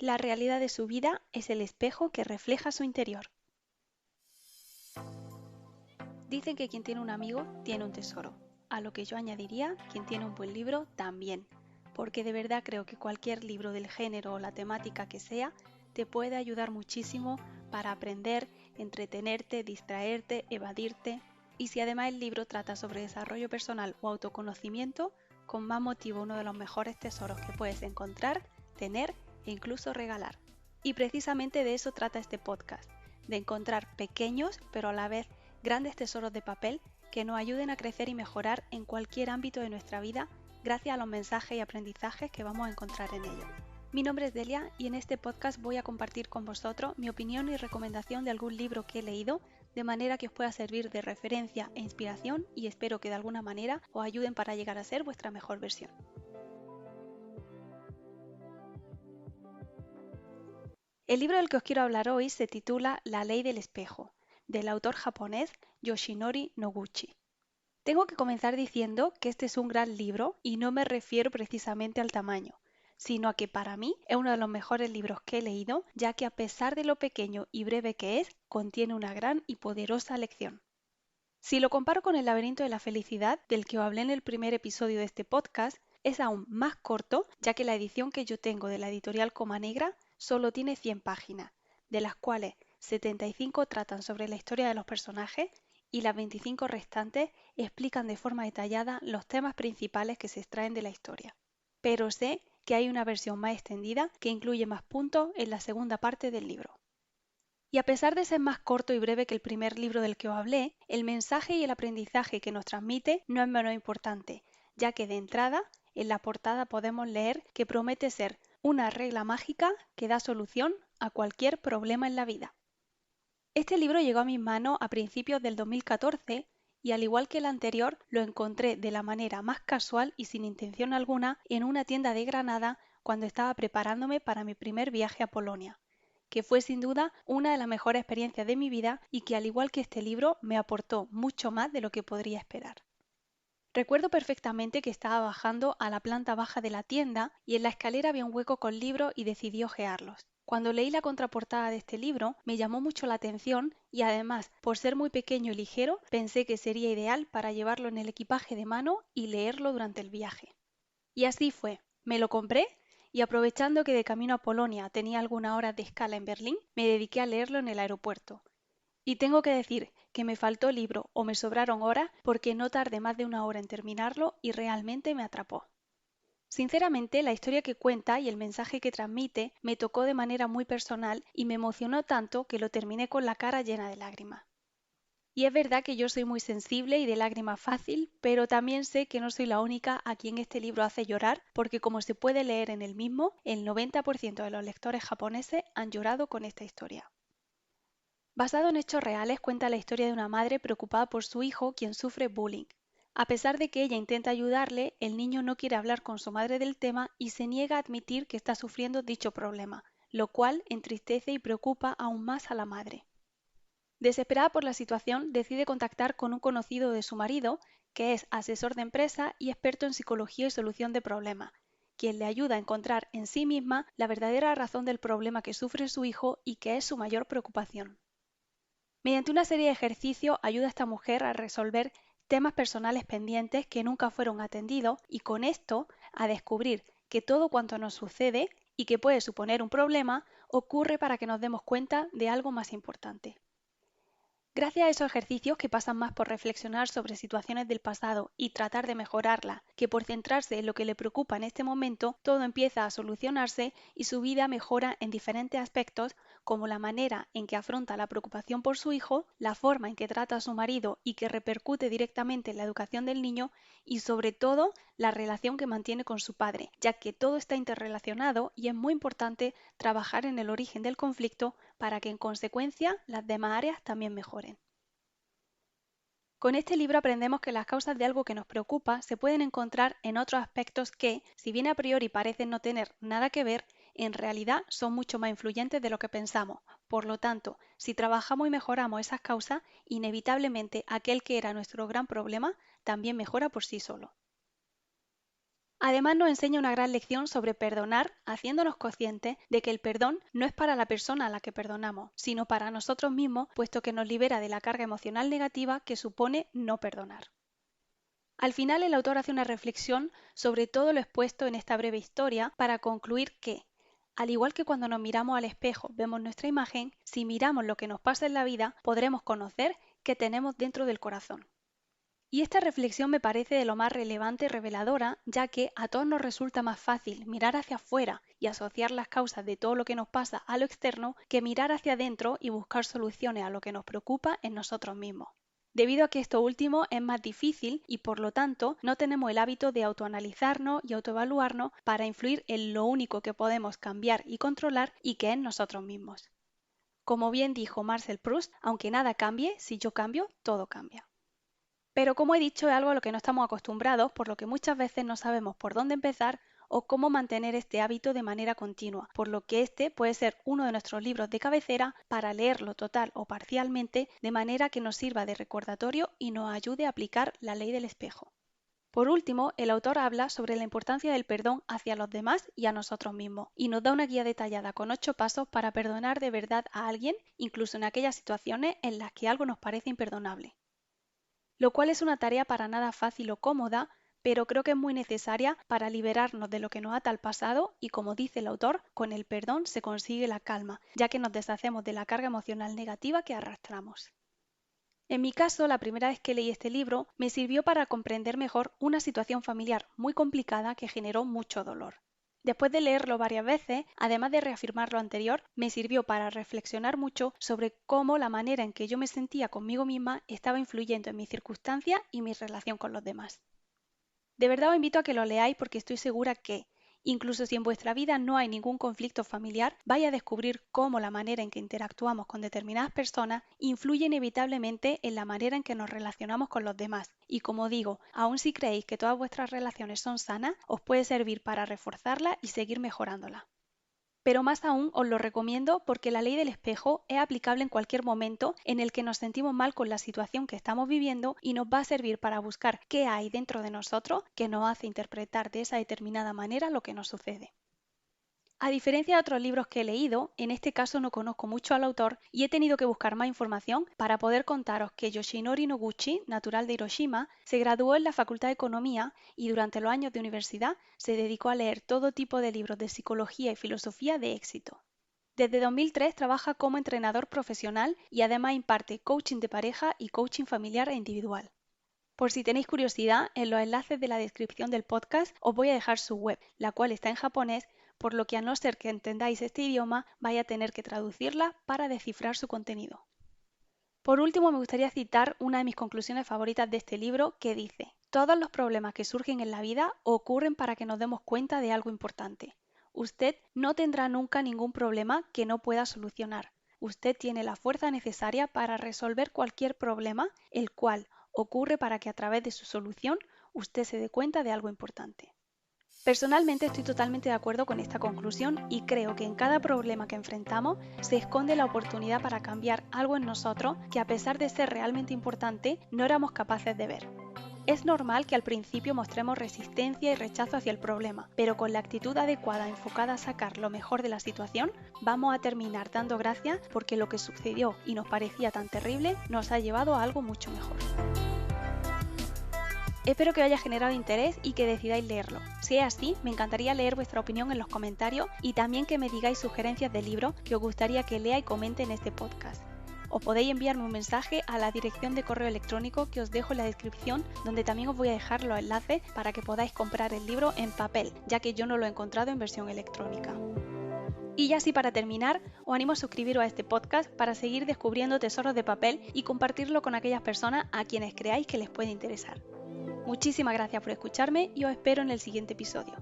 La realidad de su vida es el espejo que refleja su interior. Dicen que quien tiene un amigo tiene un tesoro, a lo que yo añadiría quien tiene un buen libro también, porque de verdad creo que cualquier libro del género o la temática que sea te puede ayudar muchísimo para aprender, entretenerte, distraerte, evadirte, y si además el libro trata sobre desarrollo personal o autoconocimiento, con más motivo uno de los mejores tesoros que puedes encontrar, tener e incluso regalar. Y precisamente de eso trata este podcast, de encontrar pequeños pero a la vez grandes tesoros de papel que nos ayuden a crecer y mejorar en cualquier ámbito de nuestra vida gracias a los mensajes y aprendizajes que vamos a encontrar en ellos. Mi nombre es Delia y en este podcast voy a compartir con vosotros mi opinión y recomendación de algún libro que he leído, de manera que os pueda servir de referencia e inspiración y espero que de alguna manera os ayuden para llegar a ser vuestra mejor versión. El libro del que os quiero hablar hoy se titula La ley del espejo, del autor japonés Yoshinori Noguchi. Tengo que comenzar diciendo que este es un gran libro y no me refiero precisamente al tamaño, sino a que para mí es uno de los mejores libros que he leído, ya que a pesar de lo pequeño y breve que es, contiene una gran y poderosa lección. Si lo comparo con El laberinto de la felicidad, del que os hablé en el primer episodio de este podcast, es aún más corto, ya que la edición que yo tengo de la editorial Coma Negra solo tiene 100 páginas, de las cuales 75 tratan sobre la historia de los personajes y las 25 restantes explican de forma detallada los temas principales que se extraen de la historia. Pero sé que hay una versión más extendida que incluye más puntos en la segunda parte del libro. Y a pesar de ser más corto y breve que el primer libro del que os hablé, el mensaje y el aprendizaje que nos transmite no es menos importante, ya que de entrada, en la portada podemos leer que promete ser una regla mágica que da solución a cualquier problema en la vida. Este libro llegó a mis manos a principios del 2014 y al igual que el anterior lo encontré de la manera más casual y sin intención alguna en una tienda de Granada cuando estaba preparándome para mi primer viaje a Polonia, que fue sin duda una de las mejores experiencias de mi vida y que al igual que este libro me aportó mucho más de lo que podría esperar. Recuerdo perfectamente que estaba bajando a la planta baja de la tienda y en la escalera había un hueco con libros y decidí hojearlos. Cuando leí la contraportada de este libro me llamó mucho la atención y además, por ser muy pequeño y ligero, pensé que sería ideal para llevarlo en el equipaje de mano y leerlo durante el viaje. Y así fue. Me lo compré y aprovechando que de camino a Polonia tenía algunas horas de escala en Berlín, me dediqué a leerlo en el aeropuerto. Y tengo que decir que me faltó libro o me sobraron horas porque no tardé más de una hora en terminarlo y realmente me atrapó. Sinceramente, la historia que cuenta y el mensaje que transmite me tocó de manera muy personal y me emocionó tanto que lo terminé con la cara llena de lágrimas. Y es verdad que yo soy muy sensible y de lágrima fácil, pero también sé que no soy la única a quien este libro hace llorar, porque como se puede leer en el mismo, el 90% de los lectores japoneses han llorado con esta historia. Basado en hechos reales, cuenta la historia de una madre preocupada por su hijo, quien sufre bullying. A pesar de que ella intenta ayudarle, el niño no quiere hablar con su madre del tema y se niega a admitir que está sufriendo dicho problema, lo cual entristece y preocupa aún más a la madre. Desesperada por la situación, decide contactar con un conocido de su marido, que es asesor de empresa y experto en psicología y solución de problemas, quien le ayuda a encontrar en sí misma la verdadera razón del problema que sufre su hijo y que es su mayor preocupación. Mediante una serie de ejercicios ayuda a esta mujer a resolver temas personales pendientes que nunca fueron atendidos y con esto a descubrir que todo cuanto nos sucede y que puede suponer un problema ocurre para que nos demos cuenta de algo más importante. Gracias a esos ejercicios que pasan más por reflexionar sobre situaciones del pasado y tratar de mejorarlas, que por centrarse en lo que le preocupa en este momento, todo empieza a solucionarse y su vida mejora en diferentes aspectos, como la manera en que afronta la preocupación por su hijo, la forma en que trata a su marido y que repercute directamente en la educación del niño y sobre todo la relación que mantiene con su padre, ya que todo está interrelacionado y es muy importante trabajar en el origen del conflicto para que en consecuencia las demás áreas también mejoren. Con este libro aprendemos que las causas de algo que nos preocupa se pueden encontrar en otros aspectos que, si bien a priori parecen no tener nada que ver, en realidad son mucho más influyentes de lo que pensamos. Por lo tanto, si trabajamos y mejoramos esas causas, inevitablemente aquel que era nuestro gran problema también mejora por sí solo. Además nos enseña una gran lección sobre perdonar, haciéndonos conscientes de que el perdón no es para la persona a la que perdonamos, sino para nosotros mismos, puesto que nos libera de la carga emocional negativa que supone no perdonar. Al final el autor hace una reflexión sobre todo lo expuesto en esta breve historia para concluir que, al igual que cuando nos miramos al espejo vemos nuestra imagen, si miramos lo que nos pasa en la vida podremos conocer qué tenemos dentro del corazón. Y esta reflexión me parece de lo más relevante y reveladora, ya que a todos nos resulta más fácil mirar hacia afuera y asociar las causas de todo lo que nos pasa a lo externo que mirar hacia adentro y buscar soluciones a lo que nos preocupa en nosotros mismos. Debido a que esto último es más difícil y por lo tanto no tenemos el hábito de autoanalizarnos y autoevaluarnos para influir en lo único que podemos cambiar y controlar y que es nosotros mismos. Como bien dijo Marcel Proust, aunque nada cambie, si yo cambio, todo cambia. Pero como he dicho, es algo a lo que no estamos acostumbrados, por lo que muchas veces no sabemos por dónde empezar o cómo mantener este hábito de manera continua, por lo que este puede ser uno de nuestros libros de cabecera para leerlo total o parcialmente de manera que nos sirva de recordatorio y nos ayude a aplicar la ley del espejo. Por último, el autor habla sobre la importancia del perdón hacia los demás y a nosotros mismos, y nos da una guía detallada con 8 pasos para perdonar de verdad a alguien, incluso en aquellas situaciones en las que algo nos parece imperdonable. Lo cual es una tarea para nada fácil o cómoda, pero creo que es muy necesaria para liberarnos de lo que nos ata al pasado y, como dice el autor, con el perdón se consigue la calma, ya que nos deshacemos de la carga emocional negativa que arrastramos. En mi caso, la primera vez que leí este libro me sirvió para comprender mejor una situación familiar muy complicada que generó mucho dolor. Después de leerlo varias veces, además de reafirmar lo anterior, me sirvió para reflexionar mucho sobre cómo la manera en que yo me sentía conmigo misma estaba influyendo en mis circunstancias y mi relación con los demás. De verdad os invito a que lo leáis porque estoy segura que, incluso si en vuestra vida no hay ningún conflicto familiar, vais a descubrir cómo la manera en que interactuamos con determinadas personas influye inevitablemente en la manera en que nos relacionamos con los demás. Y como digo, aun si creéis que todas vuestras relaciones son sanas, os puede servir para reforzarlas y seguir mejorándolas. Pero más aún os lo recomiendo porque la ley del espejo es aplicable en cualquier momento en el que nos sentimos mal con la situación que estamos viviendo y nos va a servir para buscar qué hay dentro de nosotros que nos hace interpretar de esa determinada manera lo que nos sucede. A diferencia de otros libros que he leído, en este caso no conozco mucho al autor y he tenido que buscar más información para poder contaros que Yoshinori Noguchi, natural de Hiroshima, se graduó en la Facultad de Economía y durante los años de universidad se dedicó a leer todo tipo de libros de psicología y filosofía de éxito. Desde 2003 trabaja como entrenador profesional y además imparte coaching de pareja y coaching familiar e individual. Por si tenéis curiosidad, en los enlaces de la descripción del podcast os voy a dejar su web, la cual está en japonés, por lo que a no ser que entendáis este idioma, vais a tener que traducirla para descifrar su contenido. Por último, me gustaría citar una de mis conclusiones favoritas de este libro que dice: todos los problemas que surgen en la vida ocurren para que nos demos cuenta de algo importante. Usted no tendrá nunca ningún problema que no pueda solucionar. Usted tiene la fuerza necesaria para resolver cualquier problema, el cual ocurre para que a través de su solución usted se dé cuenta de algo importante. Personalmente estoy totalmente de acuerdo con esta conclusión y creo que en cada problema que enfrentamos se esconde la oportunidad para cambiar algo en nosotros que, a pesar de ser realmente importante, no éramos capaces de ver. Es normal que al principio mostremos resistencia y rechazo hacia el problema, pero con la actitud adecuada enfocada a sacar lo mejor de la situación, vamos a terminar dando gracias porque lo que sucedió y nos parecía tan terrible nos ha llevado a algo mucho mejor. Espero que os haya generado interés y que decidáis leerlo. Si es así, me encantaría leer vuestra opinión en los comentarios y también que me digáis sugerencias de libros que os gustaría que lea y comente en este podcast. Os podéis enviarme un mensaje a la dirección de correo electrónico que os dejo en la descripción, donde también os voy a dejar los enlaces para que podáis comprar el libro en papel, ya que yo no lo he encontrado en versión electrónica. Y ya así para terminar, os animo a suscribiros a este podcast para seguir descubriendo tesoros de papel y compartirlo con aquellas personas a quienes creáis que les puede interesar. Muchísimas gracias por escucharme y os espero en el siguiente episodio.